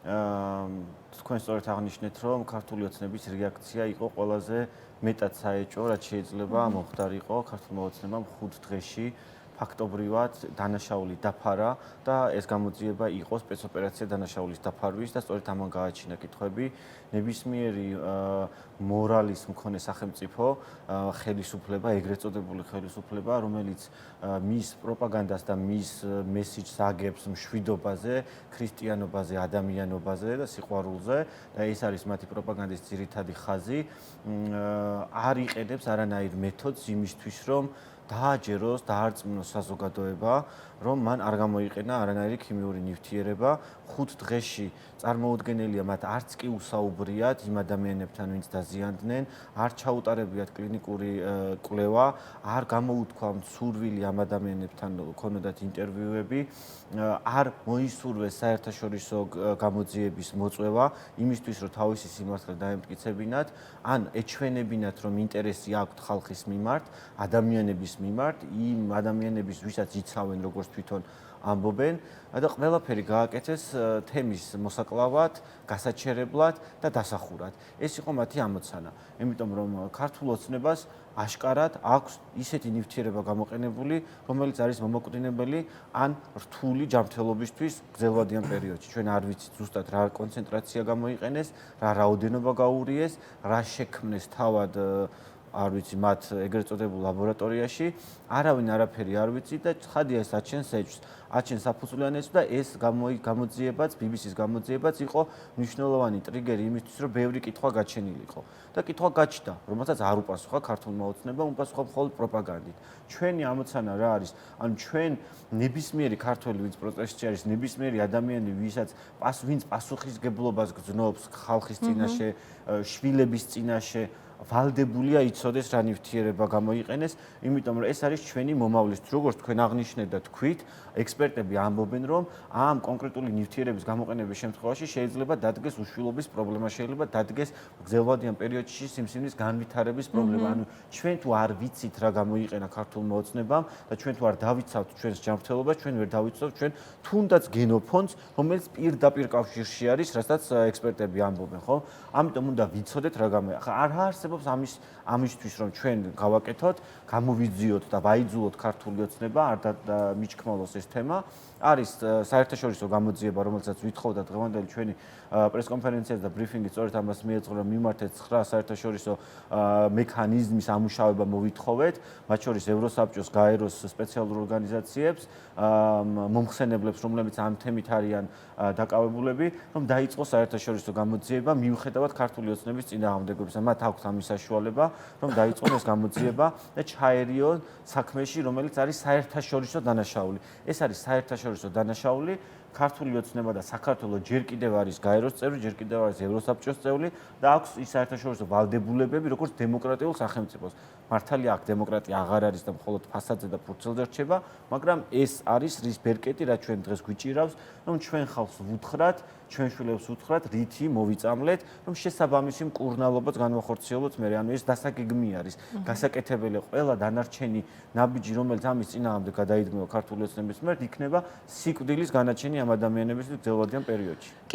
თქვენ სწორედ აღნიშნეთ, რომ ქართული ოცნების რეაქცია იყო ყველაზე მეტად საეჭვო, რაც შეიძლება მოხდარიყო ქართულმა ოცნებამ 5 დღეში ფაქტობრივად დანაშაული დაფარა და ეს გამოძიება იყო სპეცოპერაცია დანაშაულის დაფარვის და სწორედ ამან გააჩინა კითხვები ნებისმიერი მორალის მქონე სახელმწიფო ხელისუფლება, ეგრეთ წოდებული ხელისუფლება, რომელიც მის პროპაგანდას და მის მესიჯს აგებს მშვიდობაზე, ქრისტიანობაზე, ადამიანობაზე და სიყვარულზე და ეს არის მათი პროპაგანდის ძირითადი ხაზი, არ იყენებს არანაირ მეთოდს იმისთვის, რომ დააჯეროს, დაარწმუნოს საზოგადოება, რომ მან არ გამოიყენა არანაირი ქიმიური ნივთიერება. 5 დღეში წარმოუდგენელია მათ არც კი უსაუბრიათ იმ ადამიანებთან, ვინც დაზიანდნენ, არ ჩაუტარებიათ კლინიკური კვლევა, არ გამოუთქვა სურვილი ამ ადამიანებთან ქონოდათ ინტერვიუები, არ მოისურვეს საერთაშორისო გამოძიების მოწვევა იმისთვის, რომ თავისი სიმართლე დაემტკიცებინათ, ან ეჩვენებინათ, რომ ინტერესი აქვთ ხალხის მიმართ, ადამიანების მიმართ, იმ ადამიანების, ვისაც იცავენ როგორც თვითონ ამბობენ და ყველაფერი გააკეთეს თემის მოსაკლავად, გასაჩერებლად და დასახურად. ეს იყო მათი ამოცანა. იმიტომ რომ ქართულ ოცნებას აშკარად აქვს ისეთი ნივთიერება გამოყენებული, რომელიც არის მომაკვდინებელი ან რთული ჯანმრთელობისთვის გრძელვადიან პერიოდში. ჩვენ არ ვიცით ზუსტად რა კონცენტრაცია გამოიყენეს, რა რაოდენობა გაურიეს, რა შექმნეს თავად არ ვიცი მათ ეგრეთ წოდებულ ლაბორატორიაში, არავინ არაფერი არ ვიცი და ცხადია ეს აჩენს ეჭვს, აჩენს საფუძვლიანებს და ეს გამოძიებაც, BBC-ს გამოძიებაც იყო მნიშვნელოვანი ტრიგერი იმისთვის, რომ ბევრი კითხვა გაჩენილიყო. და კითხვა გაჩნდა, რომელსაც არ უპასუხა ქართულმა ოცნებამ, უპასუხა მხოლოდ პროპაგანდით. ჩვენი ამოცანა რა არის? ანუ ჩვენ ნებისმიერი ქართველი, ვინც პროტესტში არის, ნებისმიერი ადამიანი, ვინც პასუხისგებლობას გრძნობს ხალხის წინაშე, შვილების წინაშე, ვალდებულია იცოდეს რა ნივთიერება გამოიყენეს, იმიტომ რომ ეს არის ჩვენი მომავლის, როგორც თქვენ აღნიშნეთ და თქვით, ექსპერტები ამბობენ, რომ ამ კონკრეტული ნივთიერების გამოყენების შემთხვევაში შეიძლება დადგეს უშვილობის პრობლემა, შეიძლება დადგეს გრძელვადიან პერიოდში სიმსივნის განვითარების პრობლემა. ანუ ჩვენ თუ არ ვიცით რა გამოიყენა ქართულმა ოცნებამ და ჩვენ თუ არ დავიცავთ ჩვენს ჯანმრთელობას, ჩვენ ვერ დავიცავთ ჩვენ თუნდაც გენოფონდს, რომელიც პირდაპირ კავშირში არის, რასაც ექსპერტები ამბობენ, ხო? ამიტომ უნდა ვიცოდეთ რა გამოიყენა. არ არსებობს ამისთვის, რომ ჩვენ გავაკეთოთ, გამოვიძიოთ და ვაიძულოთ ქართული ოცნება, არ მიჩქმალოს ეს თემა. არის საერთაშორისო გამოძიება, რომელსაც ვითხოვდა დღევანდელი ჩვენი პრესკონფერენციაც და ბრიფინგი სწორედ ამას მიეწყო, რომ მიმართეთ 9 საერთაშორისო მექანიზმის ამუშავება მოვითხოვეთ, მათ შორის ევროსაბჭოს, გაეროს სპეციალურ ორგანიზაციებს, მომხსენებლებს, რომლებიც ამ თემით არიან დაკავებულები, რომ დაიწყოს საერთაშორისო გამოძიება მიუხედავად ქართული ოცნების წინააღმდეგობისა. მათ აქვთ ამის საშუალება, რომ დაიწყონ ეს გამოძიება და ჩაერიონ საქმეში, რომელიც არის საერთაშორისო დანაშაული. ეს არის საერთაშორისო დანაშაული, ქართული ოცნება და საქართველოს ჯერ კიდევ არის გაეროს წევრი, ჯერ კიდევ არის ევროსაბჭოს წევრი და აქვს ის საერთაშორისო ვალდებულებები, როგორც დემოკრატიულ სახელმწიფოს. მართალია, აქ დემოკრატია აღარ არის და მხოლოდ ფასადზე და ფურცელზე რჩება, მაგრამ ეს არის რის ბერკეტი, რაც ჩვენ დღეს გვიჭირავს, რომ ჩვენ ხალხს ვუთხრათ, ჩვენ შვილებს ვუთხრათ, რითი მოვიწამლეთ, რომ შესაბამისი მკურნალობაც განვახორციელოთ მე. ანუ ეს დასაგეგმი არის, გასაკეთებელი ყველა დანარჩენი ნაბიჯი, რომელიც ამის წინააღმდეგ გადაიდგმება ქართული ოცნების მიერ, იქნება სიკვდილის განაჩენი ამ ადამიანების გრძელვადიან პერიოდში.